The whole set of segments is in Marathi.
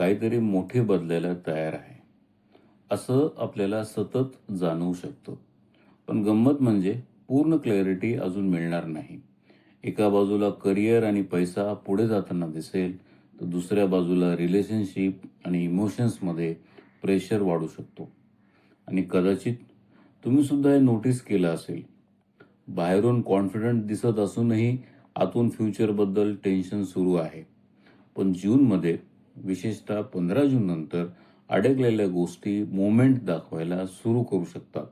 काहीतरी मोठे बदलायला तयार आहे असं आपल्याला सतत जाणवू शकतं. पण गंमत म्हणजे पूर्ण क्लॅरिटी अजून मिळणार नाही. एका बाजूला करिअर आणि पैसा पुढे जाताना दिसेल, तर दुसऱ्या बाजूला रिलेशनशिप आणि इमोशन्समध्ये प्रेशर वाढू शकतो. आणि कदाचित तुम्ही सुद्धा हे नोटीस केलं असेल. बाहेरून कॉन्फिडंट दिसत असूनही आतून फ्युचरबद्दल टेन्शन सुरू आहे. पण जूनमध्ये, विशेषतः 15 जून नंतर अडकलेल्या गोष्टी मोमेंट दाखवायला सुरू करू शकतात.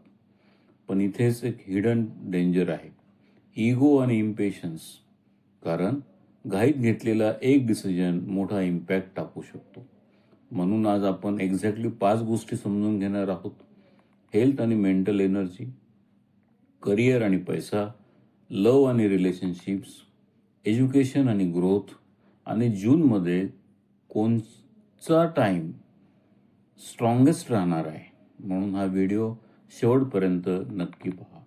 पण इथेच एक हिडन डेंजर आहे, इगो आणि इम्पेशन्स. कारण घाईत घेतलेला एक डिसिजन मोठा इम्पॅक्ट टाकू शकतो. म्हणून आज आपण एक्झॅक्टली 5 गोष्टी समजून घेणार आहोत. हेल्थ आणि मेंटल एनर्जी, करिअर आणि पैसा, लव्ह आणि रिलेशनशिप्स, एज्युकेशन आणि ग्रोथ, आणि जूनमध्ये कोणचा टाईम स्ट्रॉंगेस्ट राहणार आहे. म्हणून हा व्हिडिओ शेवटपर्यंत नक्की पहा.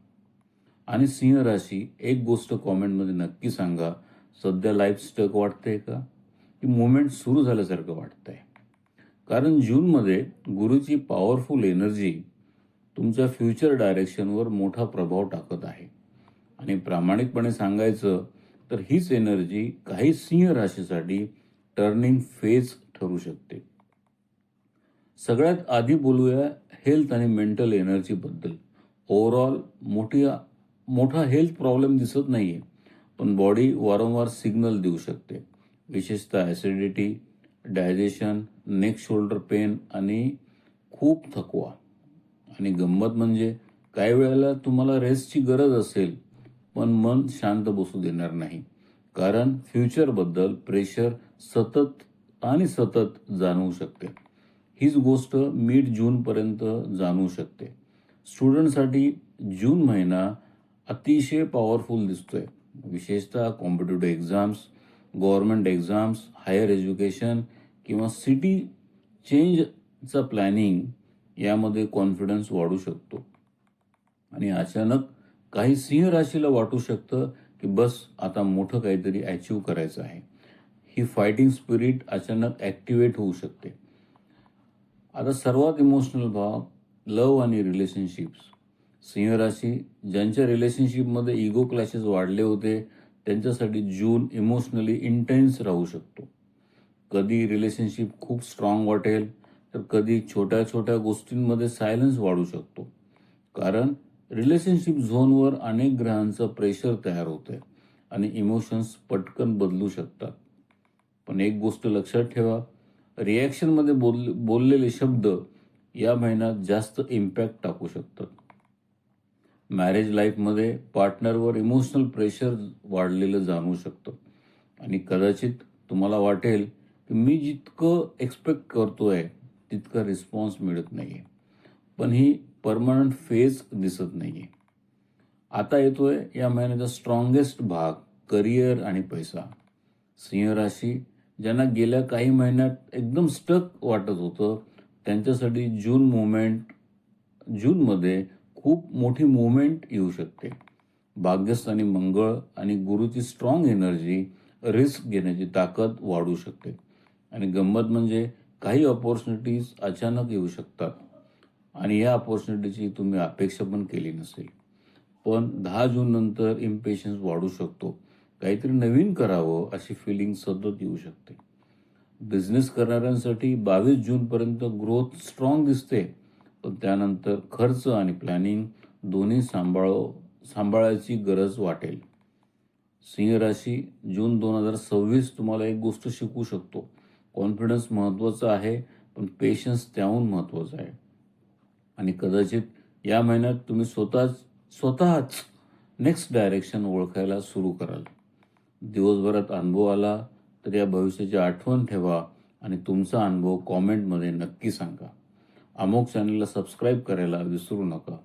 आणि सिंह राशी, एक गोष्ट कॉमेंटमध्ये नक्की सांगा. सध्या लाईफ स्टक वाटते का, की मुवमेंट सुरू झाल्यासारखं वाटतंय? कारण जूनमध्ये गुरुची पॉवरफुल एनर्जी तुमच्या फ्युचर डायरेक्शनवर मोठा प्रभाव टाकत आहे. आणि प्रामाणिकपणे सांगायचं तर हीच एनर्जी काही सिंह राशीसाठी टर्निंग फेज ठरू शकते. सगळ्यात आधी बोलूया हेल्थ आणि मेंटल एनर्जीबद्दल. ओव्हरऑल मोठा हेल्थ प्रॉब्लेम दिसत नाहीये, पण बॉडी वारंवार सिग्नल देऊ शकते. विशेषतः acidity, digestion, neck shoulder pain आणि खूप थकवा. आणि गंमत म्हणजे काही वेळेला तुम्हाला रेस्टची गरज असेल, पण मन शांत बसू देणार नाही. कारण फ्युचरबद्दल प्रेशर सतत जाणवू शकते. हीच गोष्ट मिड जूनपर्यंत जाणवू शकते. स्टुडंटसाठी जून महिना अतिशय पॉवरफुल दिसतोय. विशेषतः competitive exams, government exams, higher education किंवा सिटी चेंजचा प्लॅनिंग, यामध्ये कॉन्फिडन्स वाढू शकतो. आणि अचानक काही सिंह राशीला वाटू शकतं की बस आता मोठं काहीतरी अचीव्ह करायचं आहे. ही फायटिंग स्पिरिट अचानक ॲक्टिवेट होऊ शकते. आता सर्वात इमोशनल भाग, लव्ह आणि रिलेशनशिप्स. सिंह राशी, ज्यांच्या रिलेशनशिपमध्ये इगो क्लॅशेस वाढले होते, त्यांच्यासाठी जून इमोशनली इंटेन्स राहू शकतो. कधी रिलेशनशिप खूप स्ट्रॉंग वाटेल, तर कधी छोट्या छोट्या गोष्टींमध्ये सायलेन्स वाढू शकतो. कारण रिलेशनशिप झोनवर अनेक ग्रहांचं प्रेशर तयार होतंय आणि इमोशन्स पटकन बदलू शकतात. पण एक गोष्ट लक्षात ठेवा, रिॲक्शनमध्ये बोललेले शब्द या महिन्यात जास्त इम्पॅक्ट टाकू शकतात. मॅरेज लाईफमध्ये पार्टनरवर इमोशनल प्रेशर वाढलेलं जाणवू शकतं. आणि कदाचित तुम्हाला वाटेल की मी जितकं एक्सपेक्ट करतोय तितका रिस्पॉन्स मिळत नाहीये. पण ही परमनंट फेज दिसत नाहीये. आता येतोय या महिन्याचा स्ट्रॉंगेस्ट भाग, करिअर आणि पैसा. सिंह राशी, ज्यांना गेल्या काही महिन्यात एकदम स्टक वाटत होतं, त्यांच्यासाठी जूनमध्ये खूप मोठी मुवमेंट येऊ शकते. भाग्यस्थानी मंगळ आणि गुरुची स्ट्रॉंग एनर्जी रिस्क घेण्याची ताकद वाढवू शकते. आणि गंमत म्हणजे काही ऑपॉर्च्युनिटीज अचानक येऊ शकतात आणि या ऑपॉर्च्युनिटीची तुम्ही अपेक्षा पण केली नसेल. पण 10 जून नंतर इम्पेशन्स वाढू शकतो. काहीतरी नवीन करावं अशी फिलिंग सतत येऊ शकते. बिझनेस करणाऱ्यांसाठी 22 जूनपर्यंत ग्रोथ स्ट्रॉंग दिसते, पण त्यानंतर खर्च आणि प्लॅनिंग दोन्ही सांभाळायची गरज वाटेल. सिंह राशी, जून 2026 तुम्हाला एक गोष्ट शिकवू शकतो. कॉन्फिडन्स महत्त्वाचा आहे, पण पेशन्स त्याहून महत्त्वाचा आहे. आणि कदाचित या महिन्यात तुम्ही स्वतःच नेक्स्ट डायरेक्शन ओळखायला सुरू कराल. दिवसभरात अनुभव आला तर या भविष्याची आठवण ठेवा आणि तुमचा अनुभव कॉमेंटमध्ये नक्की सांगा. अमोघ चॅनलला सबस्क्राईब करायला विसरू नका.